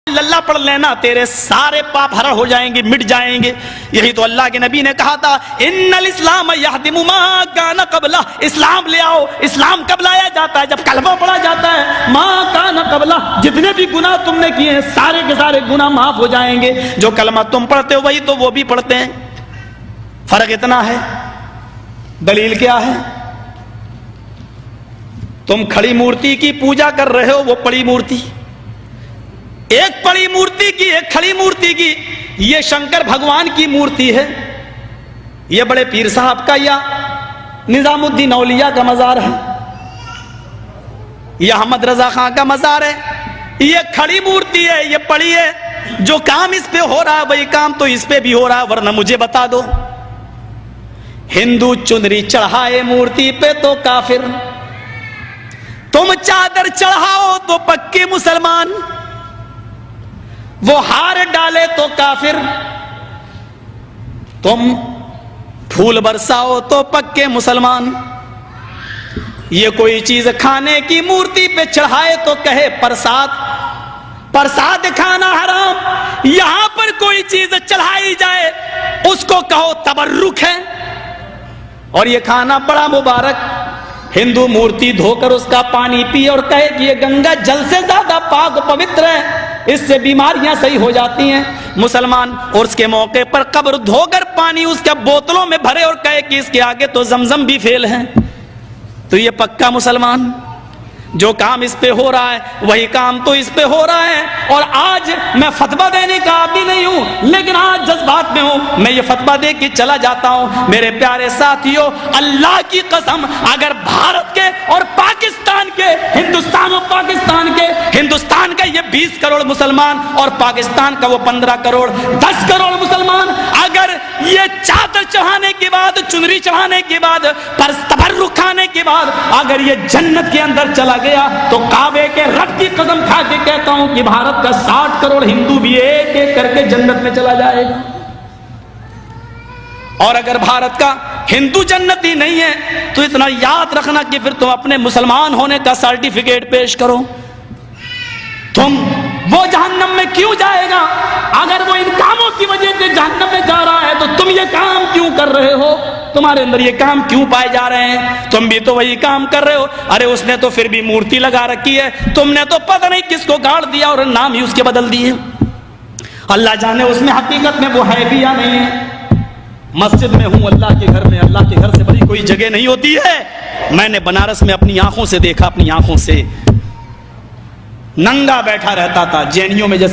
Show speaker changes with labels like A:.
A: اللہ پڑھ لینا تیرے سارے پاپ ہرا ہو جائیں گے، مٹ جائیں گے۔ یہی تو اللہ کے نبی نے کہا تھا ان الاسلام یہدم ما کان قبلہ، اسلام لے آؤ۔ اسلام کب لایا جاتا ہے؟ جب کلمہ پڑھا جاتا ہے۔ ما کان قبلہ، جتنے بھی گناہ تم نے کیے ہیں سارے کے سارے گناہ معاف ہو جائیں گے۔ جو کلمہ تم پڑھتے ہو وہی تو وہ بھی پڑھتے ہیں، فرق اتنا ہے۔ دلیل کیا ہے؟ تم کھڑی مورتی کی پوجا کر رہے ہو، وہ پڑی مورتی، ایک پڑی مورتی کی ایک کھڑی مورتی کی۔ یہ شنکر بھگوان کی مورتی ہے، یہ بڑے پیر صاحب کا یا نظام الدین اولیاء کا مزار ہے، یہ احمد رضا خان کا مزار ہے۔ یہ کھڑی مورتی ہے، یہ پڑی ہے۔ جو کام اس پہ ہو رہا ہے وہی کام تو اس پہ بھی ہو رہا ہے، ورنہ مجھے بتا دو ہندو چنری چڑھائے مورتی پہ تو کافر، تم چادر چڑھاؤ تو پکے مسلمان، وہ ہار ڈالے تو کافر، تم پھول برساؤ تو پکے مسلمان۔ یہ کوئی چیز کھانے کی مورتی پہ چڑھائے تو کہے پرساد، پرساد کھانا حرام۔ یہاں پر کوئی چیز چڑھائی جائے اس کو کہو تبرک ہے، اور یہ کھانا بڑا مبارک۔ ہندو مورتی دھو کر اس کا پانی پی اور کہے کہ یہ گنگا جل سے زیادہ پاک و پوتر ہے، اس سے بیماریاں صحیح ہو جاتی ہیں۔ مسلمان عرس کے موقع پر قبر دھو کر پانی اس کے بوتلوں میں بھرے اور کہے کہ اس کے آگے تو زمزم بھی فیل ہے، تو یہ پکا مسلمان۔ جو کام اس پہ ہو رہا ہے وہی کام تو اس پہ ہو رہا ہے۔ اور آج میں فتویٰ دینے کا عادی نہیں ہوں، لیکن آج جذبات میں ہوں، میں یہ فتویٰ دے کے چلا جاتا ہوں۔ میرے پیارے ساتھیوں، اللہ کی قسم، اگر بھارت کے اور پاکستان کے، ہندوستان اور پاکستان کے، ہندوستان کا یہ 20 کروڑ مسلمان اور پاکستان کا وہ 15 کروڑ 10 کروڑ مسلمان، اگر یہ چادر چڑھانے کے بعد، چنری چڑھانے کے بعد، تبرک کھانے کے بعد اگر یہ جنت کے اندر چلا گیا تو کعبے کے رب کی قسم کھا کے کہتا ہوں کہ بھارت کا 60 کروڑ ہندو بھی ایک ایک کر کے جنت میں چلا جائے گا۔ اور اگر بھارت کا ہندو جنتی نہیں ہے تو اتنا یاد رکھنا کہ پھر تم اپنے مسلمان ہونے کا سرٹیفکیٹ پیش کرو۔ تم وہ جہنم میں کیوں جائے گا؟ اگر وہ ان کاموں کی وجہ سے جہنم میں جا رہا ہے تو تم یہ کام کیوں کر رہے ہو؟ تمہارے اندر یہ کام کیوں پائے جا رہے ہیں؟ تم بھی تو وہی کام کر رہے ہو۔ ارے اس نے تو پھر بھی مورتی لگا رکھی ہے، تم نے تو پتہ نہیں کس کو گاڑ دیا اور نام ہی اس کے بدل دیے۔ اللہ جانے اس میں حقیقت میں وہ ہے بھی یا نہیں ہے۔ مسجد میں ہوں، اللہ کے گھر میں، اللہ کے گھر سے بڑی کوئی جگہ نہیں ہوتی ہے۔ میں نے بنارس میں اپنی آنکھوں سے دیکھا، اپنی آنکھوں سے، ننگا بیٹھا رہتا تھا جے این یو میں، جیسے